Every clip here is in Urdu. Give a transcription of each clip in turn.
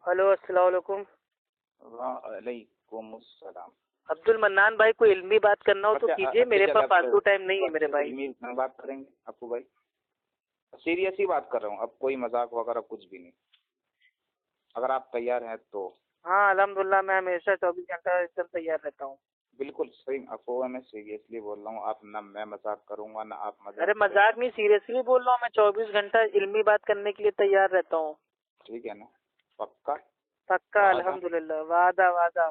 ہلو، السلام علیکم۔ وعلیکم السلام۔ عبد المنان بھائی، کوئی علمی بات کرنا ہو تو کیجیے، میرے پاس فالتو ٹائم نہیں ہے میرے بھائی۔ علمی بات کریں گے آپ کو بھائی، سیریس ہی بات کر رہا ہوں، اب کوئی مذاق وغیرہ کچھ بھی نہیں، اگر آپ تیار ہیں تو۔ ہاں الحمدللہ، میں ہمیشہ 24 گھنٹہ ایک دم تیار رہتا ہوں۔ بالکل صحیح، افواہ میں سیریسلی بول رہا ہوں، آپ نہ میں مذاق کروں گا نہ آپ مذاق۔ ارے مذاق نہیں، سیریسلی بول رہا ہوں، میں 24 گھنٹہ علمی بات کرنے کے لیے تیار رہتا ہوں۔ ٹھیک ہے نا، پکا پکا الحمدللہ، وعدہ وعدہ۔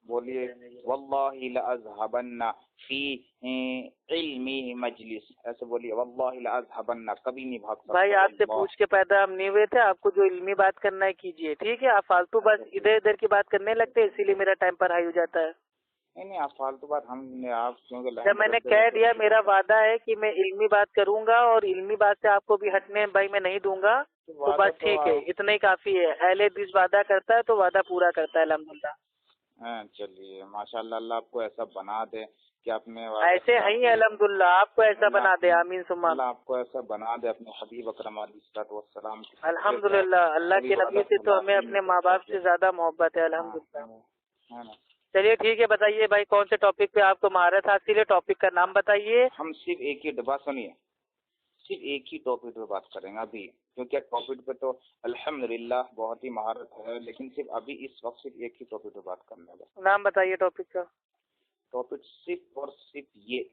بولیے۔ واللہ لأذهبن فی علمی مجلس، ایسے بولیے، واللہ لأذهبن، کبھی نہیں بھاگ سکتا بھائی آپ سے پوچھ کے پیدا ہم نہیں ہوئے تھے، آپ کو جو علمی بات کرنا ہے کیجیے، ٹھیک ہے؟ آپ فالتو بس ادھر ادھر کی بات کرنے لگتے ہیں، اسی لیے میرا ٹائم پر ہائی ہو جاتا ہے۔ نہیں آپ فالتو بات، ہم نے آپ کیونکہ جب میں نے کہہ دیا میرا وعدہ ہے کہ میں علمی بات کروں گا اور علمی بات سے آپ کو بھی ہٹنے بھائی میں نہیں دوں گا، تو بس ٹھیک ہے، اتنا ہی کافی ہے۔ اہل حدیث وعدہ کرتا ہے تو وعدہ پورا کرتا ہے الحمدللہ۔ ہاں چلیے، ماشاء اللہ، اللہ آپ کو ایسا بنا دے کہ اپنے ایسے ہیں الحمدللہ، آپ کو ایسا بنا دے، آمین ثم اللہ آپ کو ایسا بنا دے اپنے حبیب اکرم علیہ الصلوۃ والسلام۔ الحمدللہ، اللہ کے نبی سے تو ہمیں اپنے ماں باپ سے زیادہ محبت ہے الحمدللہ۔ چلیے ٹھیک ہے، بتائیے بھائی کون سے ٹاپک پہ آپ کو مہارت حاصل ہے، ٹاپک کا نام بتائیے۔ ہم صرف ایک ہی بات سنیے، صرف ایک ہی ٹاپک پہ بات کریں گے ابھی، کیونکہ ٹاپک پہ تو الحمدللہ بہت ہی مہارت ہے، لیکن صرف ابھی اس وقت صرف ایک ہی ٹاپک پہ بات کرنے کا۔ نام بتائیے ٹاپک کا۔ ٹاپک صرف اور صرف یہ،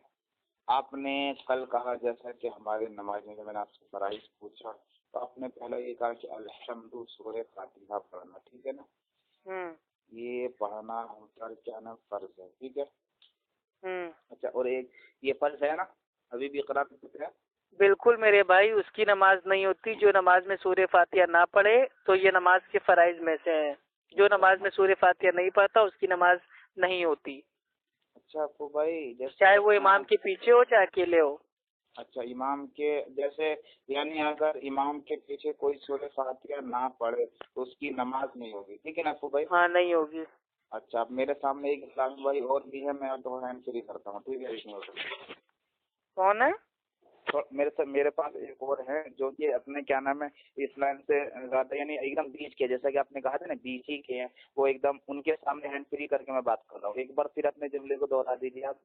آپ نے کل کہا جیسا کہ ہمارے نماز میں میں نے آپ سے فرائض پوچھا تو آپ نے پہلا یہ کہا کہ الحمد سورہ فاتحہ پڑھنا، ٹھیک ہے نا؟ یہ پڑھنا ہم پر کیا نا فرض ہے، ٹھیک ہے؟ اچھا، اور ایک یہ فرض ہے نا، ابھی بھی اقرار کرتے ہیں؟ بالکل میرے بھائی، اس کی نماز نہیں ہوتی جو نماز میں سورہ فاتحہ نہ پڑھے، تو یہ نماز کے فرائض میں سے ہے۔ جو نماز میں سورہ فاتحہ نہیں پڑھتا اس کی نماز نہیں ہوتی۔ اچھا ابو بھائی، چاہے وہ امام کے پیچھے ہو چاہے اکیلے ہو۔ اچھا، امام کے جیسے، یعنی اگر امام کے پیچھے کوئی سورہ فاتحہ نہ پڑھے تو اس کی نماز نہیں ہوگی، ٹھیک ہے نا ابو بھائی؟ ہاں نہیں ہوگی۔ اچھا، اب میرے سامنے ایک اسلامی بھائی اور بھی ہے، میں تو ہینڈ فری کرتا ہوں، ٹھیک ہے؟ کون ہے؟ میرے پاس ایک اور ہے جو کہ اپنے کیا نام ہے اس لائن سے زیادہ، یعنی ایک دم بیچ کے، جیسا کہ آپ نے کہا تھا نا بیچ ہی کے ہیں، وہ ایک دم ان کے سامنے ہینڈ فری کر کے میں بات کر رہا ہوں۔ ایک بار پھر اپنے جملے کو دوہرا دیجیے آپ،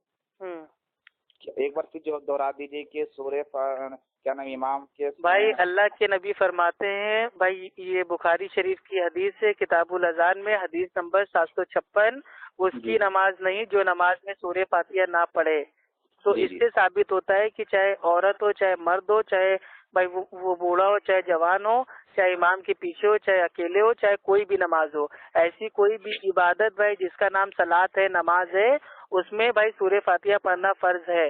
ایک بار پھر جو دوہرا دیجیے کہ سورہ کیا نام امام کے بھائی اللہ کے نبی فرماتے ہیں، بھائی یہ بخاری شریف کی حدیث ہے، کتاب الاذان میں حدیث نمبر 756، اس کی نماز نہیں جو نماز میں سورہ فاتحہ نہ پڑھے۔ تو اس سے ثابت ہوتا ہے کہ چاہے عورت ہو چاہے مرد ہو، چاہے بھائی وہ بوڑھا ہو چاہے جوان ہو، چاہے امام کے پیچھے ہو چاہے اکیلے ہو، چاہے کوئی بھی نماز ہو، ایسی کوئی بھی عبادت بھائی جس کا نام صلاۃ ہے، نماز ہے، اس میں بھائی سورہ فاتحہ پڑھنا فرض ہے۔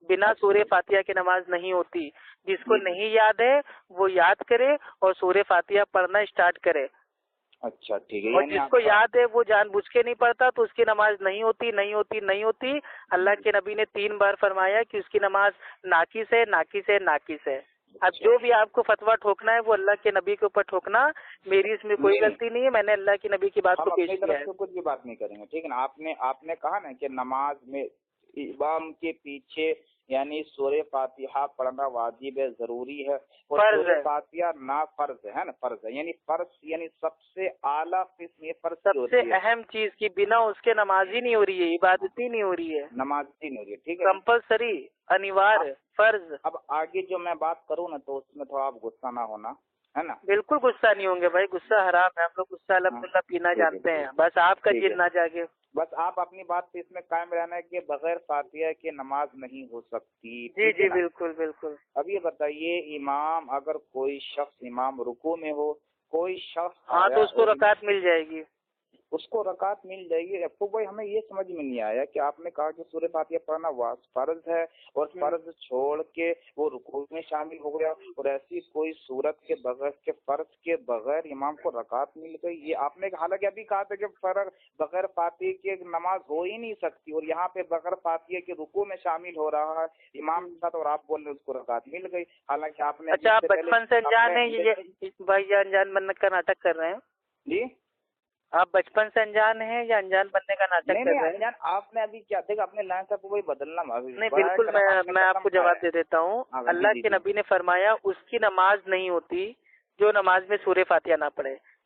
بنا سورہ فاتحہ کی نماز نہیں ہوتی۔ جس کو نہیں یاد ہے وہ یاد کرے اور سورہ فاتحہ پڑھنا اسٹارٹ کرے۔ اچھا ٹھیک ہے، اور جس کو یاد ہے وہ جان بوجھ کے نہیں پڑھتا تو اس کی نماز نہیں ہوتی، نہیں ہوتی، نہیں ہوتی۔ اللہ کے نبی نے 3 بار فرمایا کہ اس کی نماز ناقص ہے، ناقص ہے، ناقص ہے۔ اب جو بھی آپ کو فتویٰ ٹھوکنا ہے وہ اللہ کے نبی کے اوپر ٹھوکنا، میری اس میں کوئی غلطی نہیں ہے، میں نے اللہ کے نبی کی بات کو پیش کیا ہے۔ کچھ بھی بات نہیں کریں گے، ٹھیک ہے نا؟ آپ نے کہا نا کہ نماز میں امام کے پیچھے یعنی سورہ فاتحہ پڑھنا واجب ہے، ضروری ہے، اور سورہ فاتحہ نہ فرض ہے نا، فرض ہے، یعنی فرض یعنی سب سے اعلیٰ قسم، یہ فرض سب سے اہم چیز کی بنا اس کے نماز ہی نہیں ہو رہی ہے، عبادت ہی نہیں ہو رہی ہے، نماز ہی نہیں ہو رہی ہے، ٹھیک ہے، کمپلسری، انوار، فرض۔ اب آگے جو میں بات کروں نا تو اس میں تھوڑا آپ غصہ نہ ہونا، ہے نا؟ بالکل غصہ نہیں ہوں گے بھائی، غصہ حرام ہے، ہم لوگ غصہ الحمدللہ پینا جانتے ہیں، بس آپ کا جن نہ جاگے۔ بس آپ اپنی بات پہ اس میں قائم رہنا ہے کہ بغیر فاتحہ کے نماز نہیں ہو سکتی۔ جی جی بالکل بالکل۔ اب یہ بتائیے، امام اگر کوئی شخص امام رکوع میں ہو، کوئی شخص ہاں تو اس کو رکعت مل جائے گی، اس کو رکعت مل جائے گی۔ ابو بھائی ہمیں یہ سمجھ میں نہیں آیا کہ آپ نے کہا کہ سورہ فاتحہ پڑھنا فرض ہے اور فرض چھوڑ کے وہ رکوع میں شامل ہو گیا، اور ایسی کوئی صورت کے بغیر کے فرض کے بغیر امام کو رکعت مل گئی۔ یہ آپ نے حالانکہ ابھی کہا تھا کہ بغیر فاتحہ کی نماز ہو ہی نہیں سکتی، اور یہاں پہ بغیر فاتحہ کے رکوع میں شامل ہو رہا ہے امام کے ساتھ، اور آپ بول رہے ہیں اس کو رکعت مل گئی، حالانکہ آپ نے اچھا آپ بچپن سے انجان ہیں یہ بھائی، یہ انجان بننے کا ناٹک کر رہے ہیں جی؟ آپ بچپن سے انجان ہیں یا انجان بننے کا ناٹک کر رہے ہیں؟ انجان آپ نے ابھی کیا دیکھا، اپنے لائن سے کوئی بدلنا نہیں بالکل، میں آپ کو جواب دے دیتا ہوں۔ اللہ کے نبی نے فرمایا اس کی نماز نہیں ہوتی جو نماز میں سورہ فاتحہ نہ پڑھے۔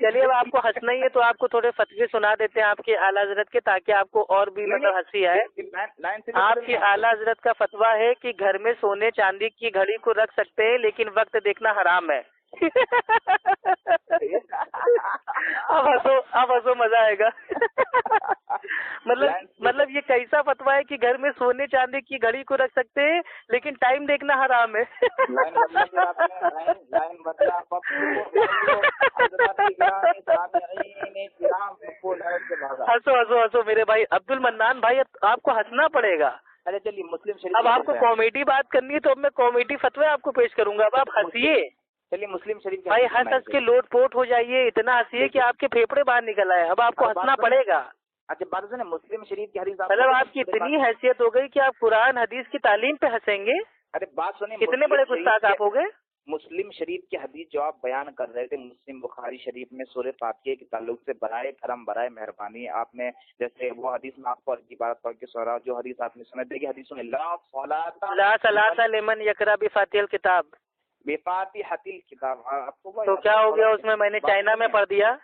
چلیے اب آپ کو ہنسنا ہی ہے تو آپ کو تھوڑے فتوے سنا دیتے ہیں آپ کے اعلیٰ حضرت کے، تاکہ آپ کو اور بھی مطلب ہنسی آئے۔ آپ کے اعلیٰ حضرت کا فتویٰ ہے کہ گھر میں سونے چاندی کی گھڑی کو رکھ سکتے ہیں لیکن وقت دیکھنا حرام ہے۔ اب ہنسو مزہ آئے گا۔ مطلب یہ کیسا فتویٰ ہے کہ گھر میں سونے چاندی کی گھڑی کو رکھ سکتے ہیں لیکن ٹائم دیکھنا حرام ہے؟ ہنسو میرے بھائی عبد المنان بھائی، آپ کو ہنسنا پڑے گا۔ ارے چلیے مسلم شریف، اب آپ کو کامیڈی بات کرنی ہے تو اب میں کامیڈی فتوے آپ کو پیش کروں گا، اب آپ ہنسیے۔ چلیے مسلم شریف بھائی ہنس کے لوٹ پوٹ ہو جائیے، اتنا ہنسیے کہ آپ کے پھیپڑے باہر نکل آئے، اب آپ کو ہنسنا پڑے گا۔ اچھا بات سنیں، مسلم شریف کی حدیث مطلب آپ کی اتنی حیثیت ہو گئی کہ آپ قرآن حدیث کی تعلیم پہ ہنسیں گے؟ ارے بات سنیں، کتنے بڑے گستاخ آپ ہو گئے۔ مسلم شریف کی حدیث جو آپ بیان کر رہے تھے، مسلم بخاری شریف میں سورہ فاتحہ کے تعلق سے برائے کرم برائے مہربانی آپ نے جیسے وہ حدیث میں آپ کو عبارت پڑھ کے سنا، جو حدیث آپ نے سنا، دیکھیے حدیث سنیں، لا صلاۃ لمن یقرأ بفاتحہ الکتاب، بفاتحہ الکتاب۔ تو کیا ہو گیا اس میں نے چائنا میں پڑھ دیا؟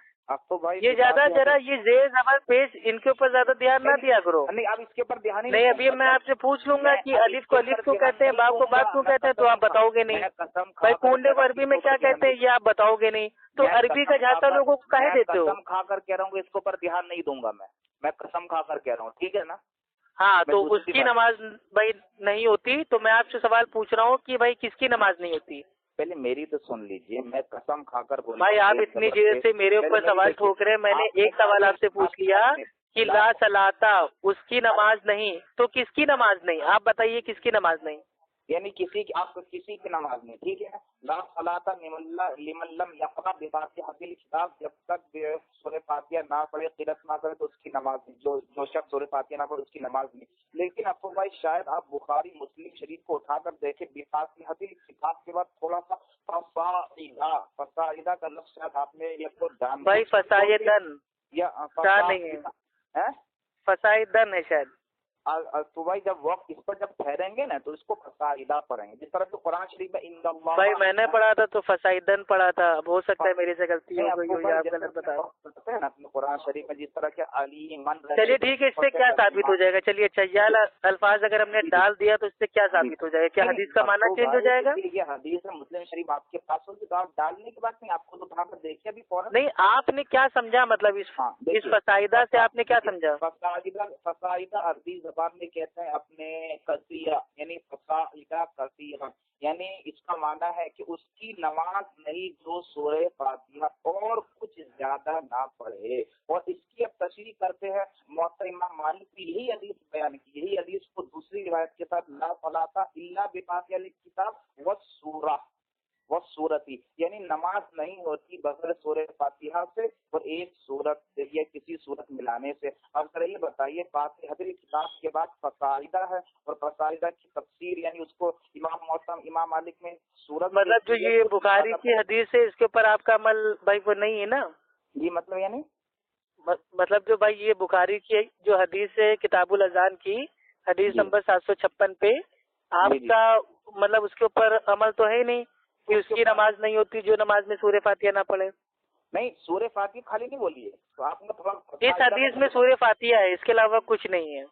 یہ زیادہ ذرا یہ زیر زبر پیش ان کے اوپر زیادہ دھیان نہ دیا کرو۔ نہیں اب اس کے اوپر دھیان نہیں، ابھی میں آپ سے پوچھ لوں گا کہ الف کو الف کیوں کہتے ہیں، با کو با کیوں کہتے ہیں، تو آپ بتاؤ گے نہیں۔ بھائی کنڈے کو عربی میں کیا کہتے ہیں یہ آپ بتاؤ گے نہیں، تو عربی کا جھانسا لوگوں کو کہہ دیتے ہو۔ قسم کھا کر کہہ رہا ہوں کہ اس کے اوپر دھیان نہیں دوں گا میں قسم کھا کر کہہ رہا ہوں، ٹھیک ہے نا۔ ہاں تو اس کی نماز بھائی نہیں ہوتی، تو میں آپ سے سوال پوچھ رہا ہوں کہ بھائی کس کی نماز نہیں ہوتی؟ پہلے میری تو سن لیجئے، میں قسم کھا کر بولوں بھائی آپ اتنی دیر سے میرے اوپر سوال ٹھوک رہے ہیں، میں نے ایک سوال آپ سے پوچھ لیا کہ لا صلاۃ اس کی نماز نہیں، تو کس کی نماز نہیں؟ آپ بتائیے کس کی نماز نہیں؟ یعنی کسی کی، آپ کو کسی کی نماز نہیں، ٹھیک ہے۔ لا صلاۃ لمن لم یقرأ بفاتحہ الکتاب، جب تک سورہ فاتحہ نہ پڑھے، قرأت نہ کرے تو اس کی نماز نہیں، جو شخص سورہ فاتحہ نہ پڑھے اس کی نماز نہیں۔ لیکن ابو بھائی شاید آپ بخاری مسلم شریف کو اٹھا کر دیکھیں، بفاتحہ الکتاب کے بعد تھوڑا سا فصاعدہ کا لفظ شاید آپ نے یہ کو جان بھائی فصاعدن یا نہیں ہے، فصاعدن ہے شاید۔ تو بھائی جب وقت اس پر جب ٹھہریں گے نا تو اس کو فصاعدہ پڑھیں گے، جس طرح تو قرآن شریف میں ان اللہ۔ بھائی میں نے پڑھا تھا تو فصاعدن پڑھا تھا، اب ہو سکتا ہے میرے سے غلطی ہو گئی ہو یا آپ غلط بتا رہے ہیں نا اپنے قرآن شریف میں جس طرح کے علی من۔ چلیے ٹھیک ہے، اس سے کیا ثابت ہو جائے گا؟ چلیے چیال الفاظ اگر ہم نے ڈال دیا تو اس سے کیا ثابت ہو جائے گا؟ کیا حدیث کا معنی چینج ہو جائے گا؟ یہ حدیث ہے مسلم شریف آپ کے پاس ہوگی تو آپ ڈالنے کے بعد نہیں، آپ کو تو اٹھا کر دیکھیے ابھی فوراً۔ نہیں آپ نے کیا سمجھا، مطلب اس فصاعدہ سے آپ نے کیا سمجھا؟ فصاعدہ عربی زبان میں کہتے ہیں اپنے کثیرہ، یعنی فصاعدہ کثیرہ، یعنی اس کا معنی ہے کہ اس کی نماز نہیں جو سورہ فاتحہ اور کچھ زیادہ نہ پڑھے۔ اور اس کی اب تشریح کرتے ہیں محترم امام مالک کی یہی حدیث بیان کی، یہی حدیث کو دوسری روایت کے ساتھ لا صلاۃ الا بفاتحہ الکتاب والسورہ والسورتی، یعنی نماز نہیں ہوتی بغیر سورہ فاتحہ سے اور ایک سورت یا کسی سورت ملانے سے۔ اب ذرا یہ بتائیے فاتحہ الکتاب کے بعد فصاعدہ ہے، اور فصاعدہ کی تفسیر یعنی اس کو امام محترم امام مالک میں سورت، مطلب جو یہ بخاری کی حدیث ہے اس کے اوپر آپ کا عمل بھائی وہ نہیں ہے نا؟ جی مطلب یعنی مطلب جو بھائی یہ بخاری کی جو حدیث ہے کتاب الاذان کی حدیث نمبر 756 پہ آپ کا مطلب اس کے اوپر عمل تو ہے ہی نہیں کہ اس کی نماز نہیں ہوتی جو نماز میں سورہ فاتحہ نہ پڑھے؟ نہیں، سورہ فاتحہ خالی نہیں بولیے تو آپ نے تھوڑا اس حدیث میں سورہ فاتحہ ہے، اس کے علاوہ کچھ نہیں ہے۔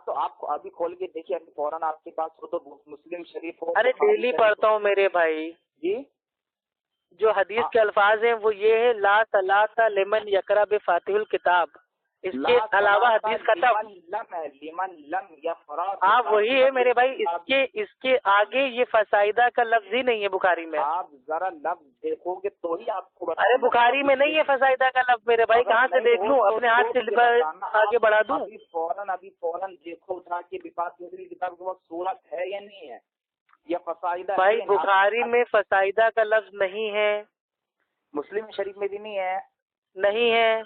تو آپ کو ابھی کھول کے دیکھیے، ابھی فوراً آپ کے پاس ہو تو مسلم شریف ہو۔ ارے ڈیلی پڑھتا ہوں میرے بھائی۔ جی جو حدیث کے الفاظ ہیں وہ یہ ہے لا صلاۃ لمن یقرأ بفاتحہ الکتاب، اس کے علاوہ حدیث ختم۔ ہاں وہی ہے میرے بھائی، اس کے آگے یہ فصاعدہ کا لفظ ہی نہیں ہے بخاری میں۔ آپ ذرا لفظ دیکھو گے تو ہی آپ کو ارے بخاری میں نہیں ہے فصاعدہ کا لفظ میرے بھائی، کہاں سے دیکھ لوں؟ اپنے ہاتھ سے آگے بڑھا دوں؟ ابھی فوراً دیکھو اٹھا کے بفاتحہ کتاب کے وقت صورت ہے یا نہیں ہے یا فصاعدہ؟ بھائی بخاری میں فصاعدہ کا لفظ نہیں ہے، مسلم شریف میں بھی نہیں ہے؟ نہیں ہے۔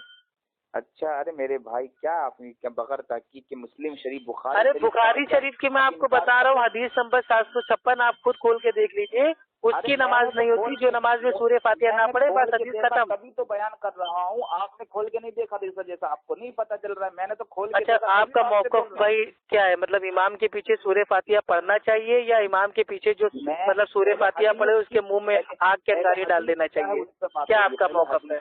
اچھا، ارے میرے بھائی کیا آپ نے کیا بغیر تحقیق کے مسلم شریف بخاری؟ ارے بخاری شریف کی میں آپ کو بتا رہا ہوں حدیث نمبر 756 آپ خود کھول کے دیکھ لیجیے، اس کی نماز نہیں ہوتی جو نماز میں سورہ فاتحہ نہ پڑھے، بس حدیث ختم۔ تبھی تو بیان کر رہا ہوں، آپ نے کھول کے نہیں دیکھا جیسا آپ کو نہیں پتا چل رہا ہے، میں نے تو کھول کے۔ اچھا آپ کا موقف بھائی کیا ہے؟ مطلب امام کے پیچھے سورہ فاتحہ پڑھنا چاہیے یا امام کے پیچھے جو مطلب سورہ فاتحہ پڑھے اس کے منہ میں آگ کے انگاری ڈال دینا چاہیے؟ کیا آپ کا موقف ہے؟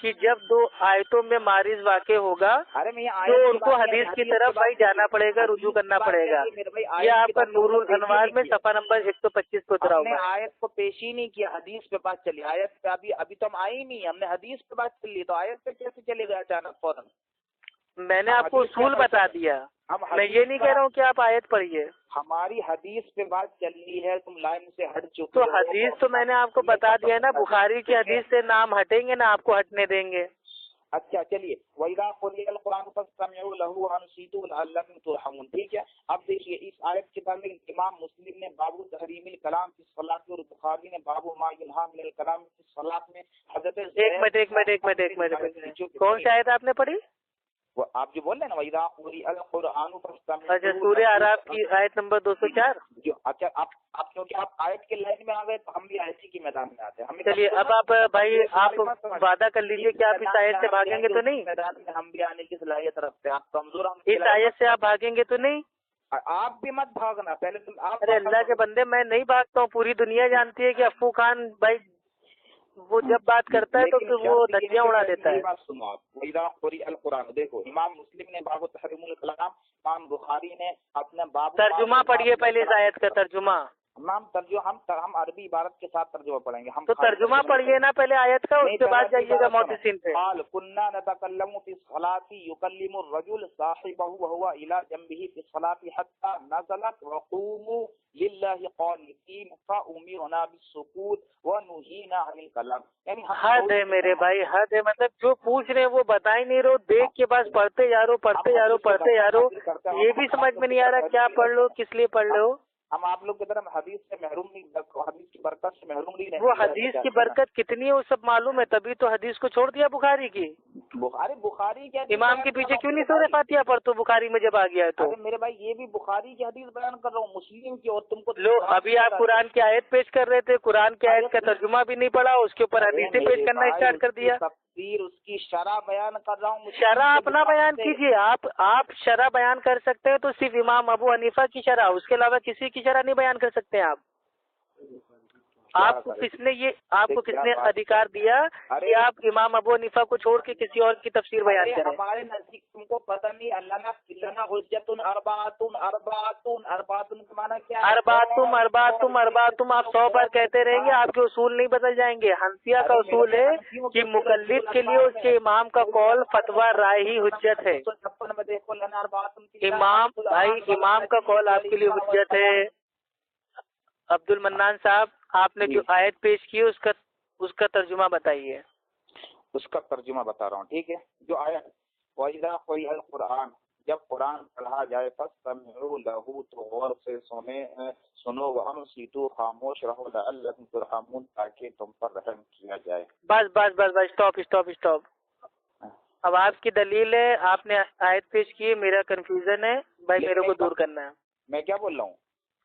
کہ جب دو آیتوں میں معرض واقع ہوگا ارے میں تو ان کو حدیث کی طرف بھائی جانا پڑے گا، رجوع کرنا پڑے گا۔ یہ آپ کا نور الانوار میں صفحہ نمبر 125 کو اترا ہم نے ہوا ہے۔ آیت کو پیش ہی نہیں کیا، حدیث پہ بات چلی، آیت پہ ابھی تو ہم آئے ہی نہیں، ہم نے حدیث پہ بات چلی تو آیت پہ کیسے چلے گا اچانک فوراً؟ میں نے آپ کو اصول بتا دیا، میں یہ نہیں کہہ رہا ہوں کہ آپ آیت پڑھیے۔ ہماری حدیث پہ بات چل رہی ہے، تم لائن سے ہٹ چکے تو حدیث تو میں نے آپ کو بتا دیا ہے نا، بخاری کی حدیث سے نام ہٹیں گے نا آپ کو ہٹنے دیں گے۔ اچھا چلیے، وَإِذَا قُرِئَ الْقُرْآنُ فَاسْتَمِعُوا لَهُ وَأَنصِتُوا لَعَلَّكُمْ تُرْحَمُونَ، ٹھیک ہے۔ اب دیکھیے اس آیت کے بارے میں امام مسلم نے باب تحریم الکلام فی الصلاۃ اور بخاری نے باب ما ینہی من الکلام فی الصلاۃ میں حضرت ایک منٹ کون سی آیت آپ نے پڑھی؟ وہ آپ جو بول رہے ہیں نا وَإِذَا قُرِئَ الْقُرْآنُ فَاسْتَمِعُوا، اچھا سورہ اعراف کی آیت نمبر 204۔ جو اچھا آپ کیونکہ آپ آیت کے لائن میں آ گئے تو ہم بھی آیت کے میدان میں آتے ہیں۔ چلیے اب آپ بھائی آپ وعدہ کر لیجیے کہ آپ اس آیت سے بھاگیں گے تو نہیں؟ میدان میں ہم بھی آنے کی صلاحیت رکھتے ہیں، آپ کمزور، اس آیت سے آپ بھاگیں گے تو نہیں؟ آپ بھی مت بھاگنا، پہلے تم آپ۔ ارے اللہ کے بندے میں نہیں بھاگتا ہوں، پوری دنیا جانتی ہے کہ افو خان بھائی وہ جب بات کرتا ہے تو پھر وہ دھجیاں اڑا دیتا ہے۔ بات سنو آپ، وَإِذَا قُرِئَ الْقُرْآنُ، دیکھو امام مسلم نے باب تحریم الکلام، امام بخاری نے اپنے باب ترجمہ پڑھیے پہلے اس آیت کا ترجمہ۔ امام ہم عربی عبارت کے ساتھ ترجمہ پڑھیں گے، ہم تو ترجمہ پڑھیے نا پہلے آیت کا، اس کے بعد جائیے گا محدثین پہ۔ قال كنا نتكلم في الصلاة يكلم الرجل صاحبه وهو إلى جنبه في الصلاة حتى نزلت وقوموا لله قانتين فأمرنا بالسكوت ونهينا عن الكلام، یعنی حد ہے میرے بھائی، حد ہے، مطلب جو پوچھ رہے ہیں وہ بتا ہی نہیں رہو، دیکھ کے بس پڑھتے جا رہو۔ یہ بھی سمجھ میں نہیں آ رہا کیا پڑھ لو، کس لیے پڑھ لو۔ ہم آپ لوگ کی طرح حدیث سے محروم نہیں، حدیث کی برکت سے محروم نہیں رہتے۔ وہ حدیث کی برکت کتنی ہے وہ سب معلوم ہے، تبھی تو حدیث کو چھوڑ دیا بخاری کی۔ بخاری کیا امام کے پیچھے کیوں نہیں سورہ فاتحہ پڑھ تو بخاری میں جب آ گیا ہے تو؟ میرے بھائی یہ بھی بخاری کی حدیث بیان کر رہا ہوں، مسلم کی، اور تم کو لو ابھی آپ قرآن کی آیت پیش کر رہے تھے، قرآن کی آیت کا ترجمہ بھی نہیں پڑھا، اس کے اوپر حدیثیں پیش کرنا اسٹارٹ کر دیا۔ تفسیر اس کی شرح بیان کر رہا ہوں۔ شرح اپنا بیان کیجیے، آپ شرح بیان کر سکتے ہیں تو صرف امام ابو حنیفہ کی شرح، اس کے علاوہ کسی کی شرح نہیں بیان کر سکتے آپ۔ آپ کو کس نے ادھیکار دیا کہ آپ امام ابو حنیفہ کو چھوڑ کے کسی اور کی تفسیر بیان کریں؟ ہمارے نزدیک تم کو پتہ نہیں، اللہ حجتن اربعۃ کا معنی کیا ہے؟ اربعۃ آپ 100 بار کہتے رہیں گے، آپ کے اصول نہیں بدل جائیں گے۔ حنفیہ کا اصول ہے کہ مقلد کے لیے اس کے امام کا قول فتویٰ رائے ہی حجت ہے۔ امام کا قول آپ کے لیے حجت ہے۔ عبد المنان صاحب آپ نے جو آیت پیش کی اس کا ترجمہ بتائیے۔ اس کا ترجمہ بتا رہا ہوں، ٹھیک ہے۔ جو آیت وَإِذَا قُرِئَ الْقُرْآنُ، جب قرآن پڑھا جائے فَاسْتَمِعُوا لَهُ، تو غور سے سنو، وَأَنصِتُوا، خاموش رہو، لَعَلَّكُمْ تُرْحَمُونَ، تاکہ تم پر رحم کیا جائے۔ Bus stop. اب آپ کی دلیل ہے، آپ نے آیت پیش کی، میرا کنفیوژن ہے بھائی، میرے کو دور کرنا ہے۔ میں کیا بول رہا ہوں؟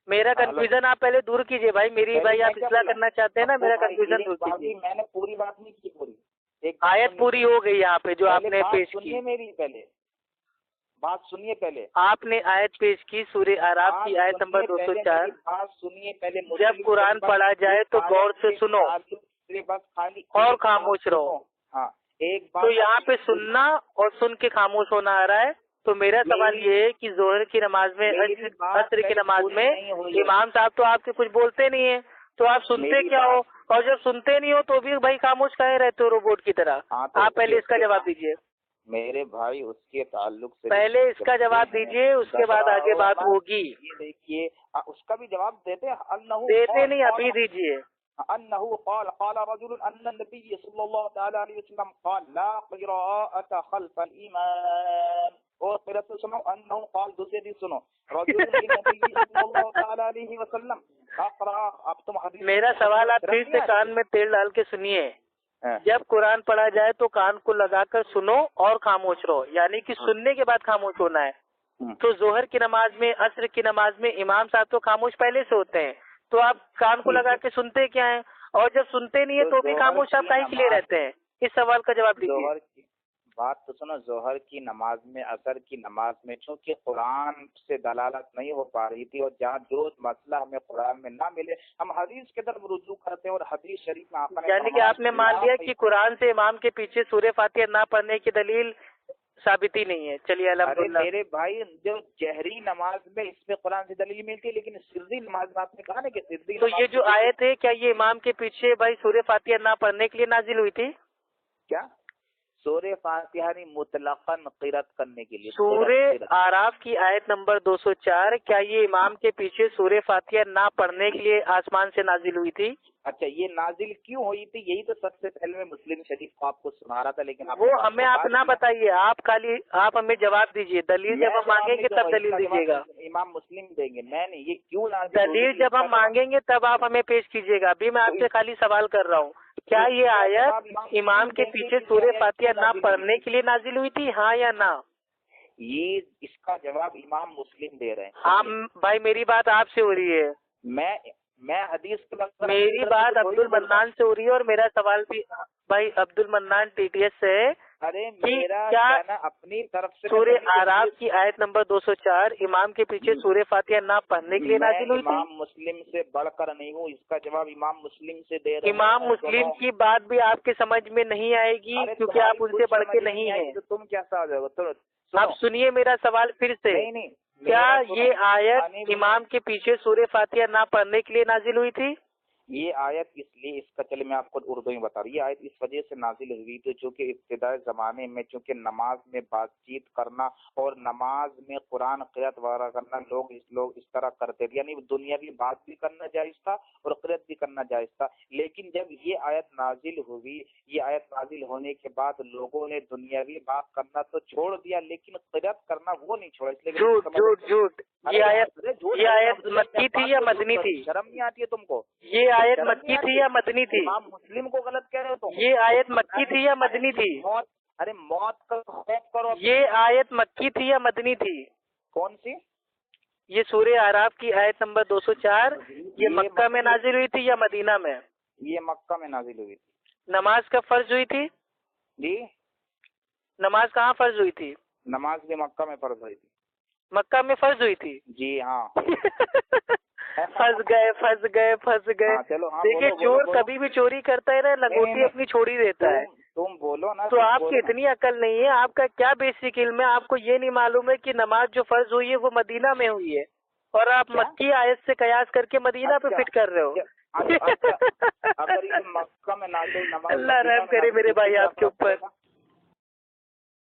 میرا کنفیوژن آپ پہلے دور کیجیے بھائی، آپ اصلاح کرنا چاہتے ہیں نا، میرا کنفیوژن دور کیجیے۔ میں نے پوری بات نہیں کی، پوری آیت پوری ہو گئی یہاں پہ جو آپ نے پیش کی۔ میری پہلے بات سنیے، پہلے آپ نے آیت پیش کی سورہ اعراف کی آیت نمبر 204۔ بات سنیے پہلے، جب قرآن پڑھا جائے تو غور سے سنو اور خاموش رہو۔ ہاں، ایک بات تو یہاں پہ سننا اور سن کے خاموش ہونا آ رہا ہے، تو میرا سوال یہ ہے کہ ظہر کی نماز میں، عصر کی نماز میں امام صاحب تو آپ کے کچھ بولتے نہیں ہیں، تو آپ سنتے کیا ہو؟ اور جب سنتے نہیں ہو تو بھی بھائی خاموش کہیں رہتے ہو روبوٹ کی طرح؟ آپ پہلے اس کا جواب دیجیے میرے بھائی، اس کے تعلق سے پہلے اس کا جواب دیجیے، اس کے بعد آگے بات ہوگی۔ یہ دیکھیے، اس کا بھی جواب دیتے نہیں، ابھی دیجیے۔ انه قال رجل ان النبي صلى الله تعالى عليه وسلم قال لا قراءة خلف الامام، اور قرات سنو انه قال، دوسری حدیث سنو، رجل النبي صلى الله تعالى عليه وسلم اقرا، اب تم حدیث میرا سوال آپ پھر سے کان میں تیل ڈال کے سنیے۔ جب قرآن پڑھا جائے تو کان کو لگا کر سنو اور خاموش رہو، یعنی کہ سننے کے بعد خاموش ہونا ہے۔ تو ظہر کی نماز میں، عصر کی نماز میں امام صاحب تو خاموش پہلے سے ہوتے ہیں، تو آپ کان کو لگا کے سنتے کیا ہیں؟ اور جب سنتے نہیں ہیں تو بھی خاموش آپ کہیں کے لیے رہتے ہیں؟ اس سوال کا جواب دیجیے۔ بات تو سنو، ظہر کی نماز میں، عصر کی نماز میں چونکہ قرآن سے دلالت نہیں ہو پا رہی تھی، اور جہاں جو مسئلہ ہمیں قرآن میں نہ ملے ہم حدیث کی طرف رجوع کرتے ہیں، اور حدیث شریف میں آپ نے یعنی کہ آپ نے مان لیا کہ قرآن سے امام کے پیچھے سورہ فاتحہ نہ پڑھنے کی دلیل ثابت ہی نہیں ہے. چلیے الحمدللہ. میرے بھائی جو جہری نماز میں اس میں قرآن سے دلیل ملتی ہے، لیکن سری نماز میں آپ نے کہا نا کہ سری تو یہ جو آیت ہے کیا یہ امام کے پیچھے بھائی سورہ فاتحہ نہ پڑھنے کے لیے نازل ہوئی تھی؟ کیا سورہ فاتحہ نہیں، مطلقاً قرأت کرنے کے لیے. سورہ اعراف کی آیت نمبر 204 کیا یہ امام کے پیچھے سورہ فاتحہ نہ پڑھنے کے لیے آسمان سے نازل ہوئی تھی؟ اچھا، یہ نازل کیوں ہوئی تھی؟ یہی تو سب سے پہلے میں مسلم شریف کو آپ کو سنا رہا تھا، لیکن وہ ہمیں آپ نہ بتائیے، آپ ہمیں جواب دیجیے. دلیل جب ہم مانگیں گے تب دلیل دیجیے گا. امام مسلم دیں گے، میں نہیں. یہ کیوں دلیل جب ہم مانگیں گے تب آپ ہمیں پیش کیجیے گا. ابھی میں آپ سے خالی سوال کر رہا ہوں، کیا یہ آیت امام کے پیچھے سورہ فاتحہ نہ پڑھنے کے لیے نازل ہوئی تھی، ہاں یا نہ؟ یہ اس کا جواب امام مسلم دے رہے ہیں. ہاں بھائی، میری بات آپ سے ہو رہی ہے. میں حدیث کے میری بات عبد المنان سے ہو رہی ہے، اور میرا سوال بھی بھائی عبد المنان ٹی ٹی ایس سے ہے. ارے میرا کیا اپنی طرف سے سورہ اعراف کی آیت نمبر 204 امام کے پیچھے سورہ فاتحہ نہ پڑھنے کے لیے نازل ہوئی تھی؟ امام مسلم سے بڑھ کر نہیں ہوں، اس کا جواب امام مسلم سے دے رہے ہیں. امام مسلم کی بات بھی آپ کے سمجھ میں نہیں آئے گی کیونکہ آپ ان سے بڑھ کے نہیں ہیں. تو تم کیسا آ جاؤ گا؟ آپ سنیے میرا سوال پھر سے. نہیں، کیا یہ آیت امام کے پیچھے سورہ فاتحہ نہ پڑھنے کے لیے نازل ہوئی تھی؟ یہ آیت اس لیے، اس کا چلے میں آپ کو اردو میں بتا رہا ہوں، یہ آیت اس وجہ سے نازل ہوئی تو چونکہ ابتدائی زمانے میں چونکہ نماز میں بات چیت کرنا اور نماز میں قرآن قرأت وغیرہ کرنا لوگ اس طرح کرتے تھے، یعنی دنیاوی بات بھی کرنا جائز تھا اور قرأت بھی کرنا جائز تھا. لیکن جب یہ آیت نازل ہوئی، یہ آیت نازل ہونے کے بعد لوگوں نے دنیاوی بات کرنا تو چھوڑ دیا، لیکن قرأت کرنا وہ نہیں چھوڑا. اس لیے جھوٹ. یہ آیت مکی تھی یا مدنی تھی؟ شرم نہیں آتی ہے تم کو؟ یہ آیت مکی تھی یا مدنی تھی؟ امام مسلم کو غلط کہہ رہے ہو تم. یہ آیت مکی تھی یا مدنی تھی؟ ارے موت کا خوف کرو. یہ آیت مکی تھی یا مدنی تھی؟ کون سی؟ یہ سورہ اعراف کی آیت نمبر 204 یہ مکہ میں نازل ہوئی تھی یا مدینہ میں؟ یہ مکہ میں نازل ہوئی تھی. نماز کب فرض ہوئی تھی؟ جی، نماز کہاں فرض ہوئی تھی؟ نماز بھی مکہ میں فرض ہوئی تھی. مکہ میں فرض ہوئی تھی؟ جی ہاں. پھنس گئے. دیکھیے چور کبھی بھی چوری کرتا ہے نا، لنگوٹی اپنی چھوڑی دیتا ہے. تم بولو نا. تو آپ کی اتنی عقل نہیں ہے، آپ کا کیا بیسک علم ہے؟ آپ کو یہ نہیں معلوم ہے کہ نماز جو فرض ہوئی ہے وہ مدینہ میں ہوئی ہے، اور آپ مکی آیت سے قیاس کر کے مدینہ پہ فٹ کر رہے ہو. اگر مکہ میں نازل نماز، اللہ رحم کرے میرے بھائی آپ کے اوپر.